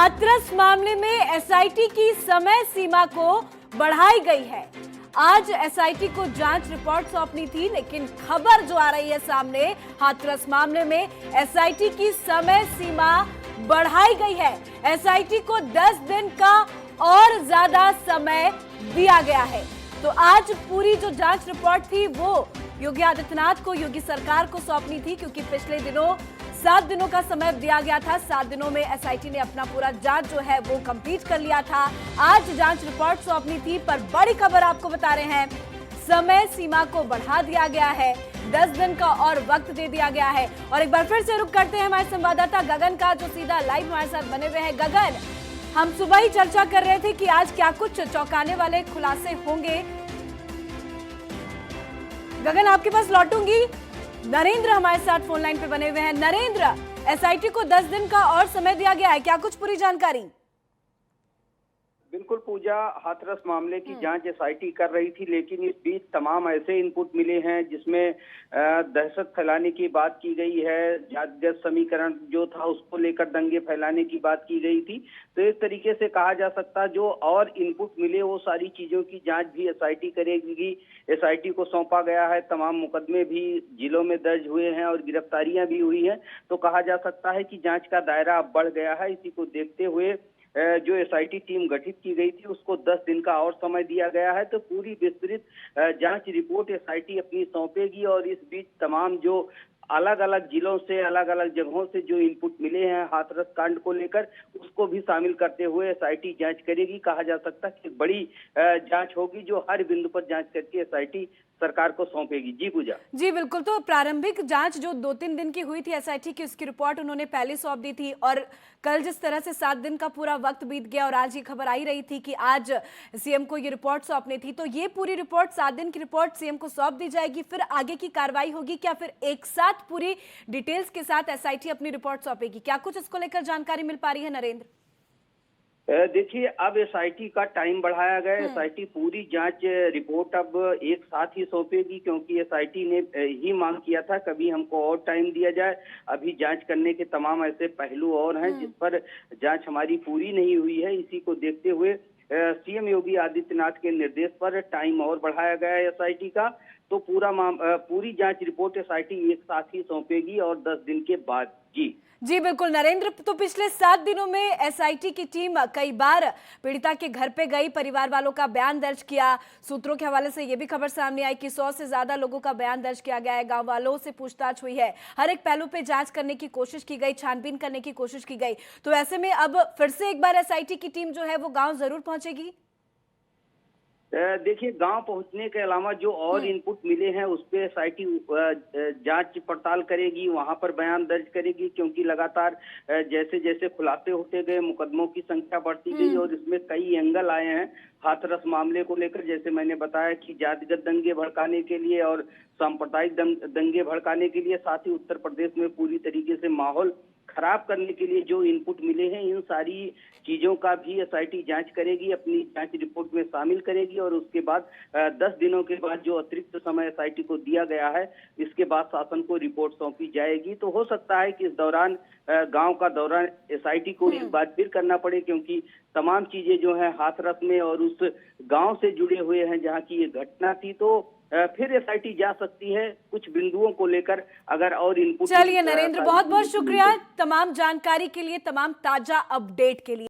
हाथरस मामले में एसआईटी की समय सीमा को बढ़ाई गई है। आज एसआईटी को जांच रिपोर्ट सौंपनी थी, लेकिन खबर जो आ रही है सामने, हाथरस मामले में एसआईटी की समय सीमा बढ़ाई गई है। एसआईटी को 10 दिन का और ज्यादा समय दिया गया है। तो आज पूरी जो जांच रिपोर्ट थी वो योगी आदित्यनाथ को, योगी सरकार को सौंपनी थी, क्योंकि पिछले दिनों 7 दिनों का समय दिया गया था। 7 दिनों में एसआईटी ने अपना पूरा जांच जो है वो कंप्लीट कर लिया था। आज जांच रिपोर्ट सौंपनी थी, पर बड़ी खबर आपको बता रहे हैं, समय सीमा को बढ़ा दिया गया है। 10 दिन का और वक्त दे दिया गया है। और एक बार फिर से रुक करते हैं हमारे संवाददाता गगन का, जो सीधा लाइव हमारे साथ बने हुए हैं। गगन, हम सुबह ही चर्चा कर रहे थे कि आज क्या कुछ चौंकाने वाले खुलासे होंगे। गगन, आपके पास लौटूंगी। नरेंद्र हमारे साथ फोन लाइन पे बने हुए हैं। नरेंद्र, एसआईटी को 10 दिन का और समय दिया गया है, क्या कुछ पूरी जानकारी? बिल्कुल पूजा, हाथरस मामले की जांच एसआईटी कर रही थी, लेकिन इस बीच तमाम ऐसे इनपुट मिले हैं जिसमें दहशत फैलाने की बात की गई है, जातिगत समीकरण जो था उसको लेकर दंगे फैलाने की बात की गई थी। तो इस तरीके से कहा जा सकता है जो और इनपुट मिले वो सारी चीजों की जांच भी एसआईटी करेगी। एसआईटी को सौंपा गया है, तमाम मुकदमे भी जिलों में दर्ज हुए हैं और गिरफ्तारियां भी हुई हैं। तो कहा जा सकता है कि जांच का दायरा अब बढ़ गया है। इसी को देखते हुए जो एसआईटी टीम गठित की गई थी उसको 10 दिन का और समय दिया गया है। तो पूरी विस्तृत जांच रिपोर्ट एसआईटी अपनी सौंपेगी। और इस बीच तमाम जो अलग अलग जिलों से, अलग अलग जगहों से जो इनपुट मिले हैं हाथरस कांड को लेकर, उसको भी शामिल करते हुए एसआईटी जांच करेगी। कहा जा सकता है कि बड़ी जांच होगी जो हर बिंदु पर जांच करके एसआईटी सरकार को सौंपेगी। जी पूजा। जी बिल्कुल। तो प्रारंभिक जांच जो 2-3 दिन की हुई थी एसआईटी की, उसकी रिपोर्ट उन्होंने पहले सौंप दी थी, और कल जिस तरह से 7 दिन का पूरा वक्त बीत गया और आज ये खबर आई रही थी कि आज सीएम को ये रिपोर्ट सौंपनी थी, तो ये पूरी रिपोर्ट, 7 दिन की रिपोर्ट सीएम को सौंप दी जाएगी, फिर आगे की कार्रवाई होगी क्या? फिर एक साथ पूरी डिटेल्स के साथ एसआईटी अपनी रिपोर्ट सौंपेगी? क्या कुछ इसको लेकर जानकारी मिल पा रही है नरेंद्र? देखिए, अब एसआईटी का टाइम बढ़ाया गया है। एसआईटी पूरी जांच रिपोर्ट अब एक साथ ही सौंपेगी, क्योंकि एसआईटी ने ही मांग किया था कभी हमको और टाइम दिया जाए। अभी जांच करने के तमाम ऐसे पहलू और हैं जिस पर जांच हमारी पूरी नहीं हुई है। इसी को देखते हुए सीएम योगी आदित्यनाथ के निर्देश पर टाइम और बढ़ाया गया है एसआईटी का। तो पूरी जांच रिपोर्ट एसआईटी एक साथ ही सौंपेगी और 10 दिन के बाद। जी बिल्कुल नरेंद्र। तो पिछले 7 दिनों में एसआईटी की टीम कई बार पीड़िता के घर पे गई, परिवार वालों का बयान दर्ज किया। सूत्रों के हवाले से यह भी खबर सामने आई कि 100 से ज्यादा लोगों का बयान दर्ज किया गया है। गांव वालों से पूछताछ हुई है, हर एक पहलू पे जांच करने की कोशिश की गई, छानबीन करने की कोशिश की गई। तो ऐसे में अब फिर से एक बार एसआईटी की टीम जो है वो गाँव जरूर पहुंचेगी। देखिए, गांव पहुंचने के अलावा जो और इनपुट मिले हैं उस पे एसआईटी जांच पड़ताल करेगी, वहां पर बयान दर्ज करेगी, क्योंकि लगातार जैसे जैसे खुलासे होते गए मुकदमों की संख्या बढ़ती गई और इसमें कई एंगल आए हैं हाथरस मामले को लेकर। जैसे मैंने बताया कि जातिगत दंगे भड़काने के लिए और सांप्रदायिक दंगे भड़काने के लिए, साथ ही उत्तर प्रदेश में पूरी तरीके से माहौल खराब करने के लिए जो इनपुट मिले हैं, इन सारी चीजों का भी एसआईटी जांच करेगी, अपनी जांच रिपोर्ट में शामिल करेगी। और उसके बाद 10 दिनों के बाद जो अतिरिक्त समय एसआईटी को दिया गया है, इसके बाद शासन को रिपोर्ट सौंपी जाएगी। तो हो सकता है कि इस दौरान गांव का दौरा एसआईटी को एक बार फिर करना पड़े, क्योंकि तमाम चीजें जो है हाथरस में और उस गांव से जुड़े हुए हैं जहां की ये घटना थी। तो फिर एसआईटी जा सकती है कुछ बिंदुओं को लेकर, अगर और इनपुट। चलिए नरेंद्र, बहुत बहुत शुक्रिया तमाम जानकारी के लिए, तमाम ताजा अपडेट के लिए।